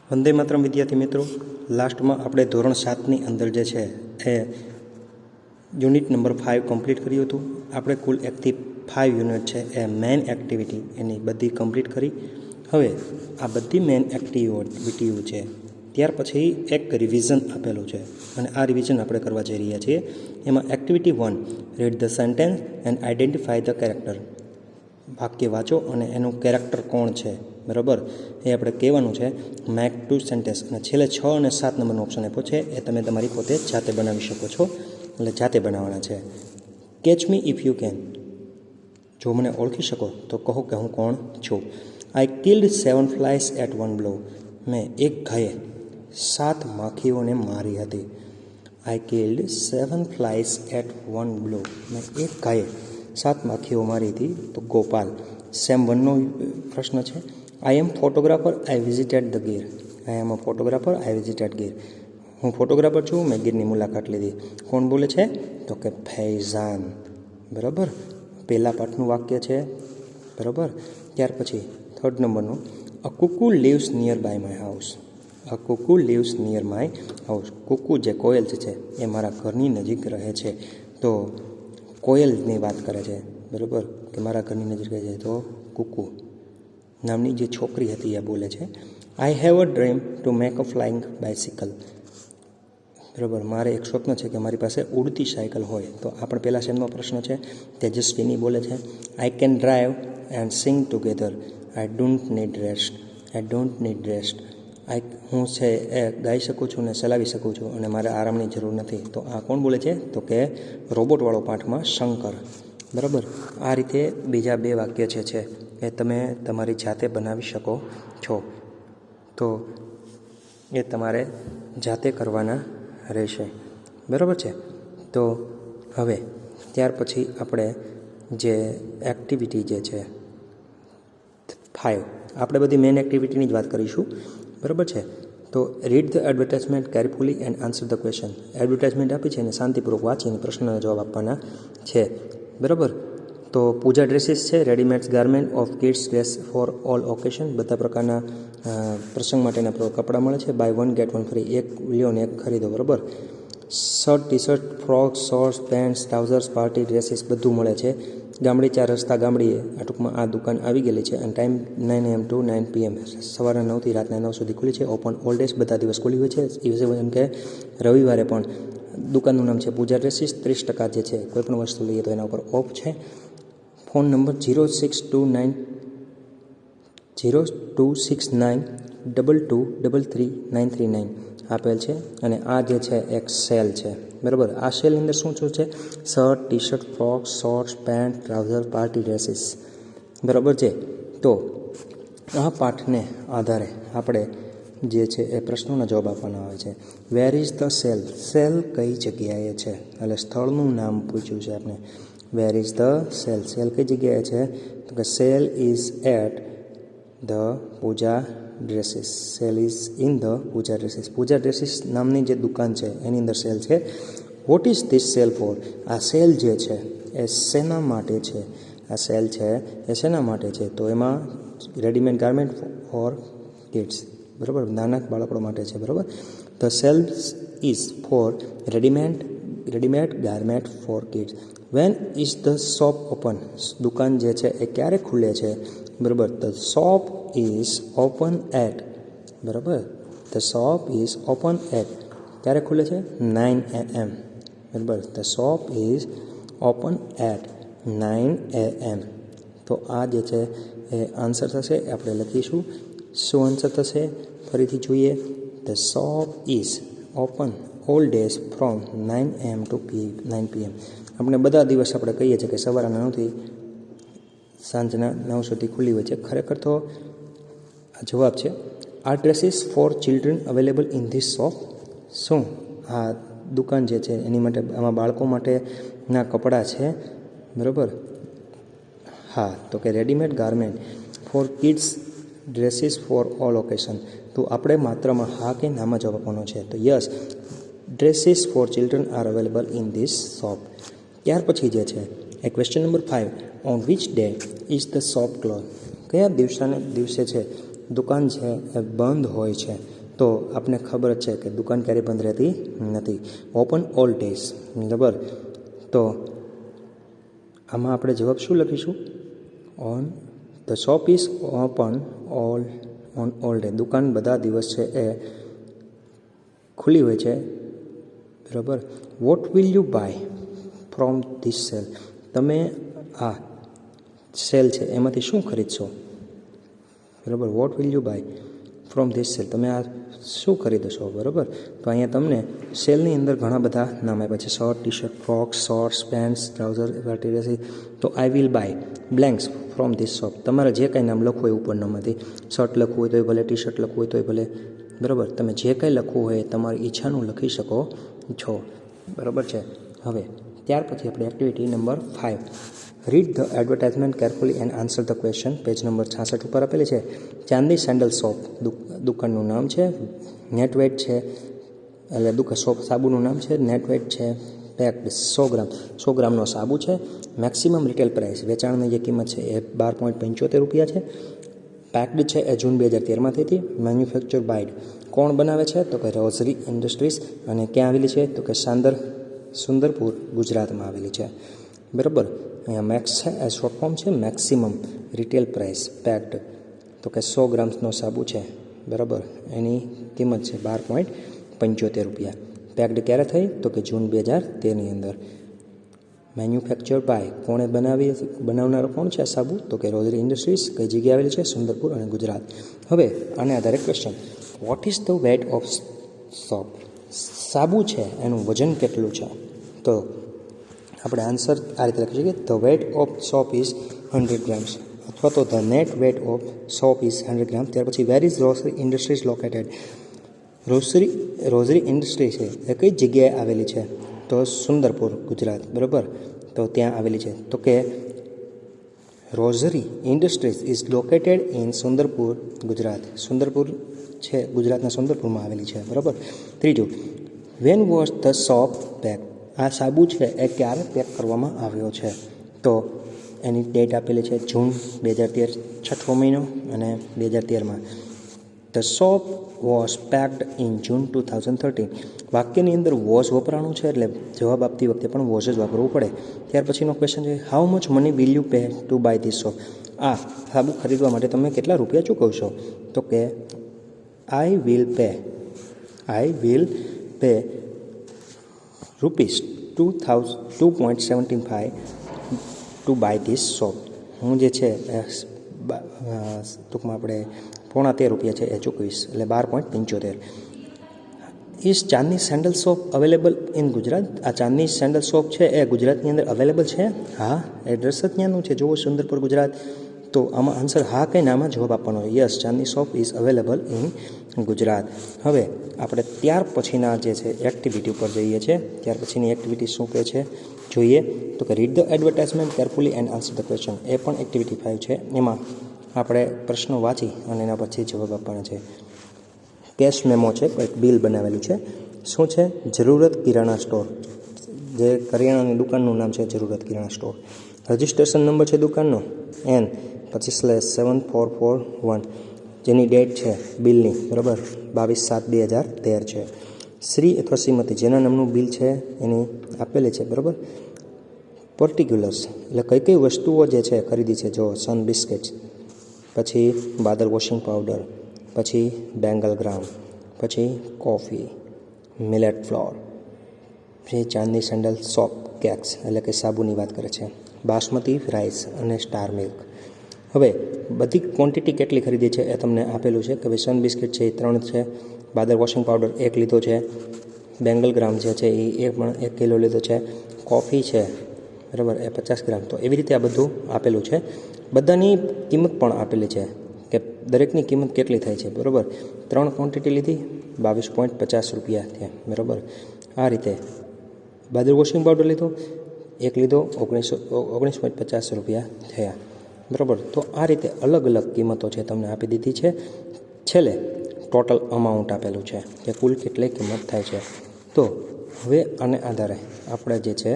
વંદે માતરમ વિદ્યાર્થી મિત્રો, લાસ્ટમાં આપણે ધોરણ 7ની અંદર જે છે એ યુનિટ નંબર 5 કમ્પ્લીટ કર્યું હતું. આપણે કુલ 1 થી 5 યુનિટ છે એ મેઇન એક્ટિવિટી એની બધી કમ્પ્લીટ કરી. હવે આ બધી મેઇન એક્ટિવિટીઓ છે ત્યાર પછી એક રિવિઝન આપેલું છે અને આ રિવિઝન આપણે કરવા જઈ રહ્યા છીએ. એમાં activity 1, read the sentence and identify the character. વાક્ય વાંચો અને એનું કેરેક્ટર કોણ છે, બરાબર, એ આપણે કહેવાનું છે. મેક 2 સેન્ટેન્સ અને છેલ્લે 6 અને 7 નંબરનો ઓપ્શન આપ્યો છે, એ તમે તમારી પોતે જાતે બનાવી શકો છો, એટલે જાતે બનાવવાના છે. Catch me if you can. જો મને ઓળખી શકો તો કહો કે હું કોણ છું. આઈ કિલ્ડ 7 ફ્લાઇઝ એટ 1 બ્લો. મેં એક ઘાયે 7 માખીઓને મારી હતી. આઈ કિલ્ડ 7 ફ્લાઇઝ એટ 1 બ્લો. મેં એક ઘાયે 7 માખીઓ મારી હતી. તો ગોપાલ. સેમ 1નો પ્રશ્ન છે. I am photographer, I visited the Gir. I am a photographer, I visited Gir. હું ફોટોગ્રાફર છું, મેં ગીરની મુલાકાત લીધી. કોણ બોલે છે? તો કે ફૈઝાન. બરાબર, પહેલા પાઠનું વાક્ય છે, બરાબર. ત્યાર પછી 3rd નંબરનું, a cuckoo lives near by my house. A cuckoo lives near my house. Cuckoo જે કોયલ છે એ મારા ઘરની નજીક રહે છે. તો કોયલની વાત કરે છે, બરાબર, કે મારા ઘરની નજીક રહે છે. તો કુકુ નામની જે છોકરી હતી એ બોલે છે. I have a dream to make a flying bicycle. બરાબર, મારે એક સ્વપ્ન છે કે મારી પાસે ઉડતી સાયકલ હોય. તો આ પણ પહેલા સેમનો પ્રશ્ન છે. તેજસ્વીની બોલે છે. I can drive and sing together. I don't need rest. I don't need rest. હું છે એ ગાઈ શકું છું ને ચલાવી શકું છું અને મારે આરામની જરૂર નથી. તો આ કોણ બોલે છે? તો કે રોબોટવાળો પાઠમાં શંકર. બરાબર, આ રીતે બીજા 2 વાક્ય છે એ તમે તમારી જાતે બનાવી શકો છો. તો એ તમારે જાતે કરવાના રહેશે, બરાબર છે. તો હવે ત્યાર પછી આપણે જે એક્ટિવિટી જે છે 5, આપણે બધી મેઇન એક્ટિવિટીની જ વાત કરીશું, બરાબર છે. તો read the advertisement carefully and answer the question. Advertisement આપી છે અને શાંતિપૂર્વક વાંચીને પ્રશ્નના જવાબ આપવાના છે, બરાબર. તો પૂજા ડ્રેસીસ છે, readymades garment of kids dress for all occasion. બધા પ્રકારના પ્રસંગ માટેના કપડાં મળે છે. Buy 1 get 1 free. એક લ્યો ને એક ખરીદો, બરાબર. Shirt, T shirt, frocks, shorts, pants, trousers, party dresses બધું મળે છે. ગામડી 4 રસ્તા ગામડીએ આ ટૂંકમાં આ દુકાન આવી ગયેલી છે. અને ટાઈમ 9 AM to 9 PM. સવારના 9 થી રાતના 9 સુધી ખુલ્લી છે. ઓપન ઓલ ડેઝ, બધા દિવસ ખુલ્લી હોય છે. એમ કે રવિવારે પણ. દુકાનનું નામ છે પૂજા ડ્રેસીસ. 30% જે છે કોઈપણ વસ્તુ લઈએ તો એના ઉપર ઓફ છે. ફોન નંબર 0269223939 આપેલ છે. અને આ જે છે એક સેલ છે, બરાબર. આ સેલની અંદર શું છે? Shirt, T shirt, frock, shorts, pant, trouser, party dresses, બરાબર છે. તો આ પાઠને આધારે આપણે જે છે એ પ્રશ્નોના જવાબ આપવાના આવે છે. Where is the sale. Sale કઈ જગ્યાએ છે? એટલે સ્થળનું નામ પૂછ્યું છે આપણે. Where is the sale. Sale કઈ જગ્યાએ છે? તો કે sale is at the Pooja Dresses. Sale is in the Pooja Dresses. Pooja Dresses નામની જે દુકાન છે એની અંદર સેલ છે. What is this sale for. આ સેલ જે છે એ શેના માટે છે? આ સેલ છે એ શેના માટે છે? તો એમાં રેડીમેડ ગાર્મેન્ટ ફોર કિડ્સ, બરાબર, નાના બાળકો માટે છે, બરાબર. The sale is for readymade garment for kids. When is the shop open. દુકાન જે છે એ ક્યારે ખુલે છે? બરાબર. The shop is open at, બરાબર. The shop is open at. ક્યારે ખુલે છે? 9 AM, બરાબર. The shop is open at 9 AM. તો આ જે છે એ આન્સર થશે, એ આપણે લખીશું. શું આન્સર થશે? ફરીથી જોઈએ. The shop is open all days from 9 AM to 9 PM. આપણે બધા દિવસ આપણે કહીએ છીએ કે સવારના 9 થી સાંજના 9 સુધી ખુલ્લી હોય છે. ખરેખર તો આ જવાબ છે. Are dresses for children available in this shop. શું આ દુકાન જે છે એની માટે આમાં બાળકો માટેના કપડાં છે, બરાબર. હા, તો કે readymade garment for kids dresses four all occasion. તો આપણે માત્રમાં હા કે નામાં જવાબ આપવાનો છે. તો yes, dresses for children are available in this shop. ત્યાર પછી જે છે એ question number 5, on which day is the shop close. કયા દિવસે છે દુકાન છે એ બંધ હોય છે? તો આપને ખબર જ છે કે દુકાન ક્યારેય બંધ રહેતી નથી, ઓપન ઓલ ડેઝ, બરાબર. તો આમાં આપણે જવાબ શું લખીશું? On the shop is open on all day. દુકાન બધા દિવસ છે એ ખુલ્લી હોય છે, બરાબર. What will you buy from this cell? તમે આ સેલ છે એમાંથી શું ખરીદશો? બરાબર. What will you buy from this cell? તમે આ શું ખરીદશો? બરાબર. તો અહીંયા તમને સેલની અંદર ઘણા બધા નામ આપ્યા છે: shirt, T shirt, frocks, shorts, pants, trouser, party. તો I will buy blanks from this shop. તમારે જે કાંઈ નામ લખવું હોય ઉપરનામાંથી, શર્ટ લખવું હોય તોય ભલે, ટી શર્ટ લખવું હોય તોય ભલે, બરાબર. તમે જે કાંઈ લખવું હોય તમારી ઈચ્છાનું લખી શકો છો, બરાબર છે. હવે ત્યાર પછી આપણે activity number 5, read the advertisement carefully and answer the question. Page number 66 ઉપર આપેલી છે. ચાંદની સેન્ડલ શોપ દુકાનનું નામ છે. નેટવેટ છે, એટલે દુકાન શોપ સાબુનું નામ છે. નેટવેટ છે. પેક્ડ 100 ગ્રામનો સાબુ છે. મેક્સિમમ રિટેલ પ્રાઇસ, વેચાણની જે કિંમત છે એ 12.75 રૂપિયા છે. પેક્ડ છે એ જૂન 2013માં થઈ હતી. મેન્યુફેક્ચર બાય કોણ બનાવે છે? તો કે રોઝરી ઇન્ડસ્ટ્રીઝ. અને ક્યાં આવેલી છે? તો કે સુંદરપુર, ગુજરાતમાં આવેલી છે, બરાબર. અહીંયા મેક્સ છે એ શોર્ટ ફોર્મ છે, મેક્સિમમ રિટેલ પ્રાઇસ. પેક્ડ તો કે 100 ગ્રામનો સાબુ છે, બરાબર. એની કિંમત છે 12.75 રૂપિયા. પેક્ડ ક્યારે થઈ? તો કે જૂન 2013ની અંદર. મેન્યુફેક્ચર બાય કોણે બનાવનારો કોણ છે આ સાબુ? તો કે રોઝરી ઇન્ડસ્ટ્રીઝ. કઈ જગ્યાએ આવેલી છે? સુંદરપુર અને ગુજરાત. હવે આને આધારે question: vote is the weight of shop? સાબુ છે એનું વજન કેટલું છે? તો આપણે આન્સર આ રીતે લખી શકીએ: the weight of soap is 100 grams, અથવા તો the net weight of soap is 100 gram. ત્યાર પછી where is Rosary Industries located? Rosary industry છે એ કઈ જગ્યાએ આવેલી છે? તો સુંદરપુર, ગુજરાત, બરાબર. તો ત્યાં આવેલી છે. તો કે Rosary Industries is located in Sundarpur, Gujarat. Sundarpur છે ગુજરાતના સુંદરપુરમાં આવેલી છે, બરાબર. ત્રીજું, when was the soap pack? આ સાબુ છે એ ક્યારે પેક કરવામાં આવ્યો છે? તો એની ડેટ આપેલી છે જૂન 2013, 6મો મહિનો અને 2013માં. The soap was packed in June 2013. વાક્યની અંદર વોઝ વપરાણું છે એટલે જવાબ આપતી વખતે પણ વોઝ જ વાપરવું પડે. ત્યાર પછીનો ક્વેશ્ચન છે: how much money will you pay to buy this soap? આ સાબુ ખરીદવા માટે તમે કેટલા રૂપિયા ચૂકવશો? તો કે I will pay ₹2.75 to buy this soap. હું જે છે ટૂંકમાં આપણે ₹13.5 છે એ ચૂકવીશ, એટલે 12.75. Is Chandni sandal shop available in Gujarat? આ ચાંદની સેન્ડલ શોપ છે એ ગુજરાતની અંદર અવેલેબલ છે? હા, એડ્રેસ જ ત્યાંનું છે, જુઓ, સુંદરપુર, ગુજરાત. તો આમાં આન્સર હા કે નામાં જવાબ આપવાનો. Yes, Chandni shop is available in Gujarat. હવે આપણે ત્યાર પછીના જે છે એક્ટિવિટી ઉપર જઈએ છીએ. ત્યાર પછીની એક્ટિવિટી શું કહે છે જોઈએ? તો કે read the advertisement carefully and answer the question. એ પણ એક્ટિવિટી 5 છે. એમાં આપણે પ્રશ્નો વાંચી અને એના પછી જવાબ આપવાના છે. કેશ મેમો છે, એક બિલ બનાવેલું છે. શું છે? જરૂરત કિરાણા સ્ટોર. જે કરિયાણાની દુકાનનું નામ છે જરૂરત કિરાણા સ્ટોર. રજિસ્ટ્રેશન નંબર છે દુકાનનો N પછી /7441, જેની ડેટ છે બિલની, બરાબર, 22/7/2013 છે. શ્રી અથવા શ્રીમતી જેના નામનું બિલ છે એની આપેલી છે, બરાબર. પર્ટિક્યુલર્સ એટલે કઈ કઈ વસ્તુઓ જે છે ખરીદી છે, જો સન બિસ્કિટ્સ, પછી બાદલ વોશિંગ પાવડર, પછી બેંગલ ગ્રામ, પછી કોફી, મિલેટ ફ્લોર, પછી ચાંદની સેન્ડલ સોપ કેક્સ એટલે કે સાબુની વાત કરે છે, બાસમતી રાઈસ અને સ્ટાર મિલ્ક. હવે બધી ક્વોન્ટિટી કેટલી ખરીદી છે એ તમને આપેલું છે કે ભાઈ સન બિસ્કિટ છે એ 3 છે, બાદર વોશિંગ પાવડર 1 લીધો છે, બેંગલ ગ્રામ જે છે એ 1 કિલો લીધો છે, કોફી છે, બરાબર, એ 50 ગ્રામ. તો એવી રીતે આ બધું આપેલું છે. બધાની કિંમત પણ આપેલી છે કે દરેકની કિંમત કેટલી થાય છે, બરાબર. 3 ક્વોન્ટિટી લીધી, 22.50 રૂપિયા થયા, બરાબર. આ રીતે બાદર વોશિંગ પાવડર લીધો 1 લીધો, 19.50 રૂપિયા થયા, બરાબર. તો આ રીતે અલગ અલગ કિંમતો છે તમને આપી દીધી છે. છેલ્લે ટોટલ અમાઉન્ટ આપેલું છે કે કુલ કેટલી કિંમત થાય છે. તો હવે આને આધારે આપણે જે છે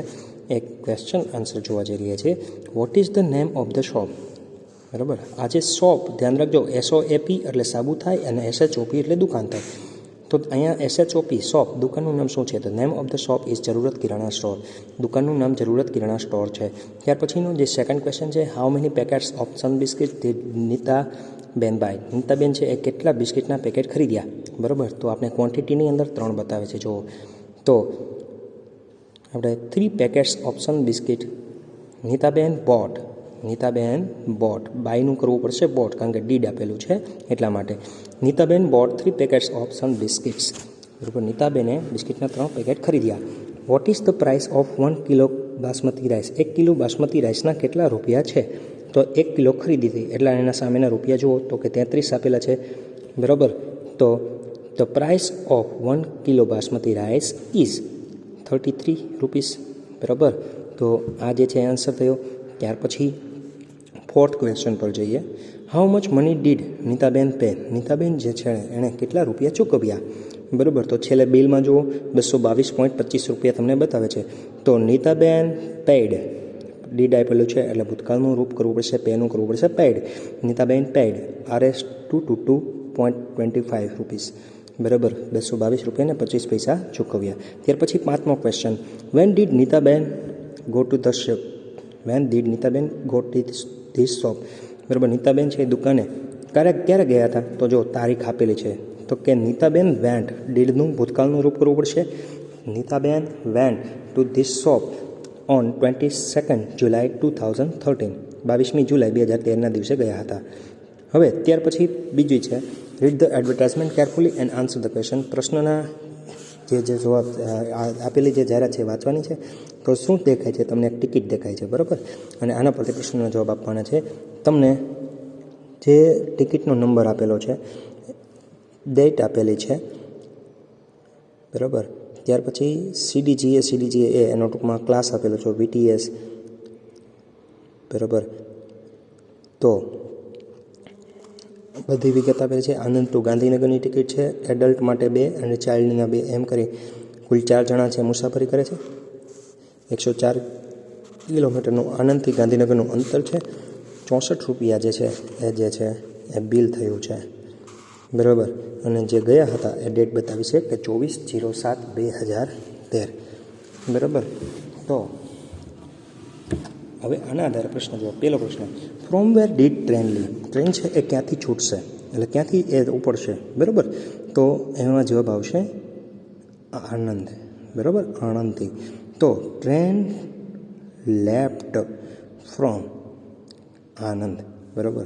એક ક્વેશ્ચન આન્સર જોવા જઈ રહ્યા છીએ. Vote is the name of the shop? બરાબર. આ જે શોપ, ધ્યાન રાખજો, SOAP એટલે સાબુ થાય અને SHOP એટલે દુકાન થાય. તો અહીંયા SHOP શોપ દુકાનનું નામ શું છે? તો name of the shop is જરૂરત કિરાણા સ્ટોર. દુકાનનું નામ જરૂરત કિરાણા સ્ટોર છે. ત્યાર પછીનો જે સેકન્ડ ક્વેશ્ચન છે, how many packets of son biscuit did Nitaben buy? Nitaben છે એ કેટલા બિસ્કિટના પેકેટ ખરીદ્યા? બરાબર, તો આપણે ક્વોન્ટિટીની અંદર 3 બતાવે છે. જુઓ તો આપણે 3 packets of son biscuit Nitaben bought બાયનું કરવું પડશે બોટ, કારણ કે ડીડ આપેલું છે એટલા માટે. Nitaben bought 3 packets of Sun biscuits. બરાબર, નીતાબેને બિસ્કિટના 3 પેકેટ ખરીદ્યા. What is the price of 1 kilo basmati rice? 1 kilo basmati રાઈસના કેટલા રૂપિયા છે? તો 1 કિલો ખરીદી હતી એટલે એના સામેના રૂપિયા જુઓ તો કે 33 આપેલા છે. બરાબર, તો the price of 1 kilo basmati rice is 33 rupees. બરાબર, તો આ જે છે આન્સર થયો. ત્યાર પછી ફોર્થ ક્વેશ્ચન પર જઈએ. How much money did Nitaben pay? Nitaben જે છે એણે કેટલા રૂપિયા ચૂકવ્યા? બરાબર, તો છેલ્લે બિલમાં જુઓ 222.25 રૂપિયા તમને બતાવે છે. તો નીતાબેન પેડ, ડીડ આપેલું છે એટલે ભૂતકાળનું રૂપ કરવું પડશે, પેનું કરવું પડશે paid. Nitaben paid RS 222.25 rupees. બરાબર, 222 રૂપિયા ને 25 પૈસા ચૂકવ્યા. ત્યાર પછી પાંચમો question, when did Nitaben go to the shop? When did Nitaben go to this shop? બરાબર, નીતાબેન છે એ દુકાને ક્યારે ગયા હતા? તો જો તારીખ આપેલી છે તો કે નીતાબેન વેન્ટ, ડીડનું ભૂતકાળનું રૂપ કરવું પડશે. Nitaben went to this shop on 22 જુલાઈ 2013. 22મી જુલાઈ 2013ના દિવસે ગયા હતા. હવે ત્યાર પછી બીજી છે, read the advertisement carefully and answer the question. પ્રશ્નના જે જવાબ આપેલી જે જાહેરાત છે વાંચવાની છે. તો શું દેખાય છે? તમને એક ટિકિટ દેખાય છે. બરાબર, અને આના પરથી પ્રશ્નનો જવાબ આપવાના છે. તમને જે ટિકિટનો નંબર આપેલો છે, ડેટ આપેલી છે. બરાબર, ત્યાર પછી CDGA એનો ટૂંકમાં ક્લાસ આપેલો છે, VTS. બરાબર, તો બધી વિગત આપેલી છે. આનંદ ટુ ગાંધીનગરની ટિકિટ છે, એડલ્ટ માટે 2 અને ચાઇલ્ડના 2, એમ કરી કુલ 4 જણા છે મુસાફરી કરે છે. 104 કિલોમીટરનું આનંદથી ગાંધીનગરનું અંતર છે. 64 રૂપિયા જે છે એ બિલ થયું છે. બરાબર, અને જે ગયા હતા એ ડેટ બતાવી છે કે 24/07/2013. બરાબર, તો હવે આના આધારે પ્રશ્ન જુઓ. પહેલો પ્રશ્ન, from where did train leave? Train છે એ ક્યાંથી છૂટશે, એટલે ક્યાંથી એ ઉપડશે? બરાબર, તો એમાં જવાબ આવશે આણંદ. બરાબર, આણંદથી. તો ટ્રેન લેફ્ટ ફ્રોમ આનંદ. બરાબર,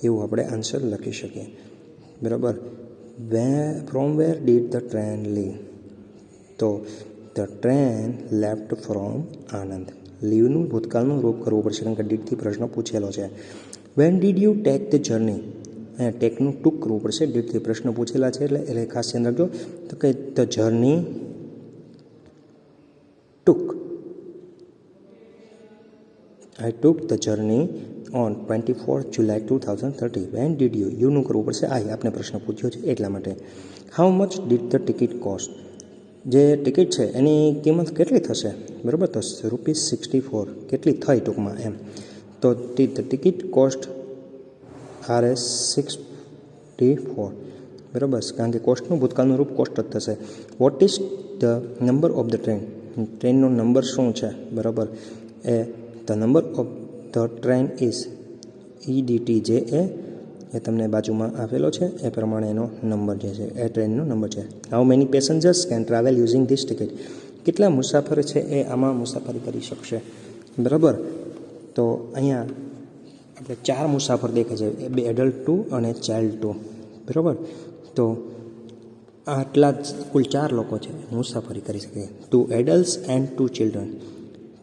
એવું આપણે આન્સર લખી શકીએ. બરાબર, from where did the train leave? તો the train left from Anand. લીવનું ભૂતકાળનું રૂપ કરવું પડશે, કારણ કે ડીડથી પ્રશ્ન પૂછેલો છે. When did you take the journey? અહીંયા ટેકનું ટૂંક કરવું પડશે, ડીડથી પ્રશ્ન પૂછેલા છે એટલે ખાસ ધ્યાન રાખજો. તો કે the journey took, I took the journey on 24 July 2013. When did યુનું કરવું પડશે, આપને પ્રશ્ન પૂછ્યો છે એટલા માટે. How much did the ticket cost? જે ટિકિટ છે એની કિંમત કેટલી થશે? બરાબર, તો ₹64 કેટલી થઈ ટૂંકમાં એમ. તો ધ ટિકિટ કોસ્ટ RS 64. બરાબર, કારણ કે કોસ્ટનું ભૂતકાળનું રૂપ કોસ્ટ જ થશે. What is the number of the train? ટ્રેનનો નંબર શું છે? બરાબર, the number of the train is EDT. જે એ તમને બાજુમાં આપેલો છે એ પ્રમાણે એનો નંબર જે છે એ ટ્રેનનો નંબર છે. How many passengers can travel using this ticket? કેટલા મુસાફર છે એ આમાં મુસાફરી કરી શકશે? બરાબર, તો અહીંયા આપણે 4 મુસાફર દેખાય છે, 2 એડલ્ટ 2 અને ચાઇલ્ડ 2. બરાબર, તો આટલા જ કુલ 4 લોકો છે મુસાફરી કરી શકે. 2 adults and 2 children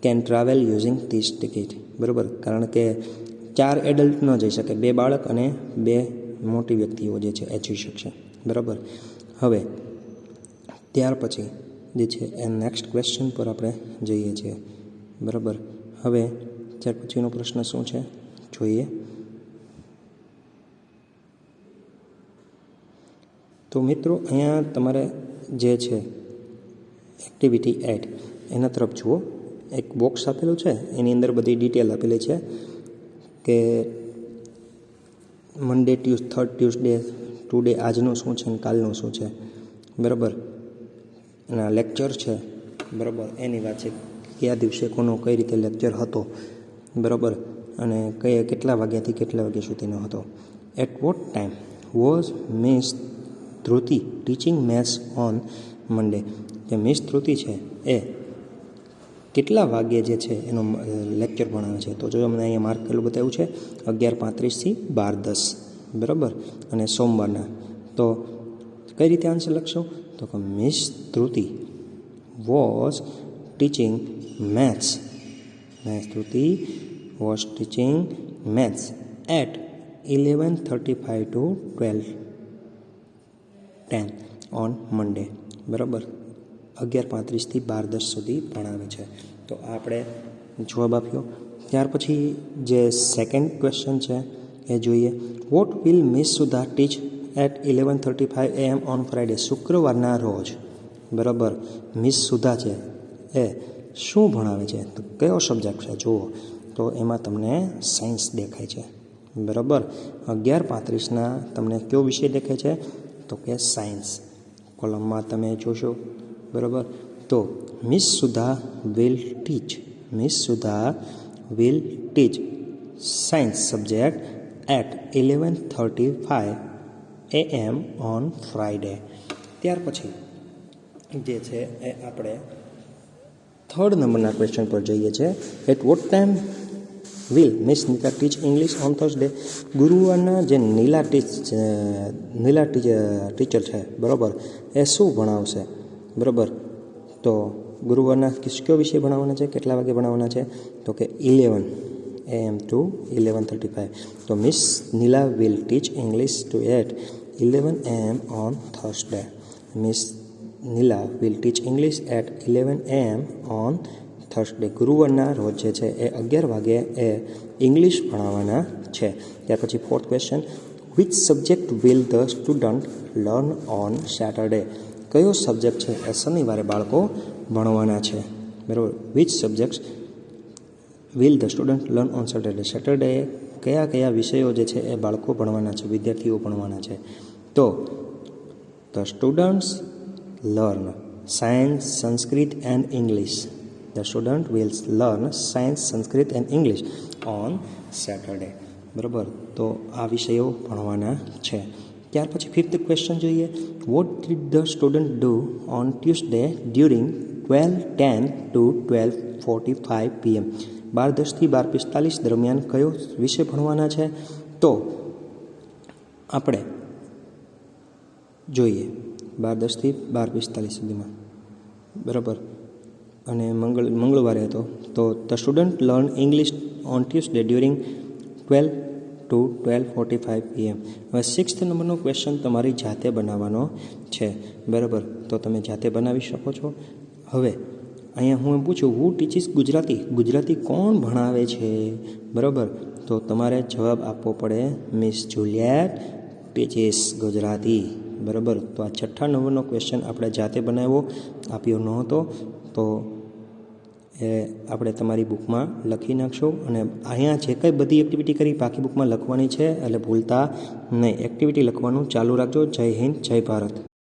can travel using this ticket. બરાબર, કારણ કે 4 એડલ્ટ ન જઈ શકે, 2 બાળક અને 2 મોટી વ્યક્તિઓ જે છે એ જઈ શકશે. બરાબર, હવે ત્યાર પછી જે છે એ નેક્સ્ટ ક્વેશ્ચન પર આપણે જઈએ છીએ. બરાબર, હવે ત્યાર પછીનો પ્રશ્ન શું છે જોઈએ. તો મિત્રો અહીંયા તમારે જે છે એક્ટિવિટી 8 એના તરફ જુઓ. એક બોક્સ આપેલું છે, એની અંદર બધી ડિટેલ આપેલી છે કે મંડે, થર્ડ ટ્યુઝડે, ટુડે આજનું શું છે અને કાલનું શું છે. બરાબર. અને આ લેક્ચર છે, બરાબર, એની વાત છે. કયા દિવસે કોનો કઈ રીતે લેક્ચર હતો, બરાબર, અને કેટલા વાગ્યાથી કેટલા વાગ્યા સુધીનો હતો. At what time was miss Dhruti teaching maths on Monday. જે મિસ ધ્રુતિ છે એ કેટલા વાગ્યે જે છે એનો લેક્ચર ભણાવે છે. તો જો અમને અહીંયા માર્ક કરેલું બતાવ્યું છે 11:35 થી 12:10, બરાબર, અને સોમવારના. તો કઈ રીતે આન્સર લખશો? તો કે miss Dhruti was teaching maths. Miss Dhruti was teaching maths at 11:35 to 12:10 on Monday, બરાબર. 11:35 થી 12:10 સુધી ભણાવે છે. તો આપણે જવાબ આપ્યો. ત્યાર પછી જે સેકન્ડ ક્વેશ્ચન છે એ જોઈએ. What will miss Sudha teach at 11:35 AM on Friday. શુક્રવારના રોજ, બરાબર, મિસ સુધા છે એ શું ભણાવે છે? તો કયો સબ્જેક્ટ છે જુઓ. તો એમાં તમને સાયન્સ દેખાય છે, બરાબર. 11:35ના તમને કયો વિષય દેખાય છે? તો કે સાયન્સ. કોલમમાં તમે જોશો, બરાબર. તો miss Sudha will teach science subject at 11:35 AM on Friday. ત્યાર પછી જે છે એ આપણે થર્ડ નંબરના ક્વેશ્ચન પર જઈએ છીએ. At what time will miss Nila teach English on Thursday. ગુરુવારના જે નીલા ટીચર છે, બરાબર, એ શું ભણાવશે, બરાબર. તો ગુરુવારના કયો વિષય ભણાવવાના છે, કેટલા વાગે ભણાવવાના છે? તો કે 11 AM to 11:35. તો miss Nila will teach English to at 11 AM on Thursday. Miss Nila will teach English at 11 AM on Thursday. ગુરુવારના રોજ જે છે એ 11 વાગે એ ઇંગ્લિશ ભણાવવાના છે. ત્યાર પછી fourth question. Which subject will the student learn on Saturday. કયો સબ્જેક્ટ છે એ શનિવારે બાળકો ભણવાના છે, બરાબર. Which subjects will the student learn on Saturday. Saturday કયા કયા વિષયો જે છે એ બાળકો ભણવાના છે, વિદ્યાર્થીઓ ભણવાના છે? તો the students learn science, Sanskrit and English. The student will learn science, Sanskrit and English on Saturday, બરાબર. તો આ વિષયો ભણવાના છે. ત્યાર પછી ફિફ્થ ક્વેશ્ચન જોઈએ. What did the student do on Tuesday during 12:10 to 12:45 PM. 12:10 થી 12:45 દરમિયાન કયો વિષય ભણવાના છે? તો આપણે જોઈએ 12:10 થી 12:45 સુધીમાં, બરાબર. અને મંગળવારે હતો. તો the student learn English on Tuesday during 12 to 12:45 PM. હવે 6th નંબરનો ક્વેશ્ચન તમારી જાતે બનાવવાનો છે, બરાબર. તો તમે જાતે બનાવી શકો છો. હવે અહીંયા હું પૂછું હુ ટીચિસ ગુજરાતી. ગુજરાતી કોણ ભણાવે છે, બરાબર. તો તમારે જવાબ આપવો પડે મિસ જુલિયટ ટીચિસ ગુજરાતી, બરાબર. તો આ 6થા નંબરનો ક્વેશ્ચન આપણે જાતે બનાવ્યો, આપ્યો ન હતો. તો એ આપણે તમારી બુકમાં લખી નાખશો. અને અહીંયા જે કંઈ બધી એક્ટિવિટી કરી બાકી બુકમાં લખવાની છે, એટલે ભૂલતા નહીં. એક્ટિવિટી લખવાનું ચાલુ રાખજો. જય હિન્દ, જય ભારત.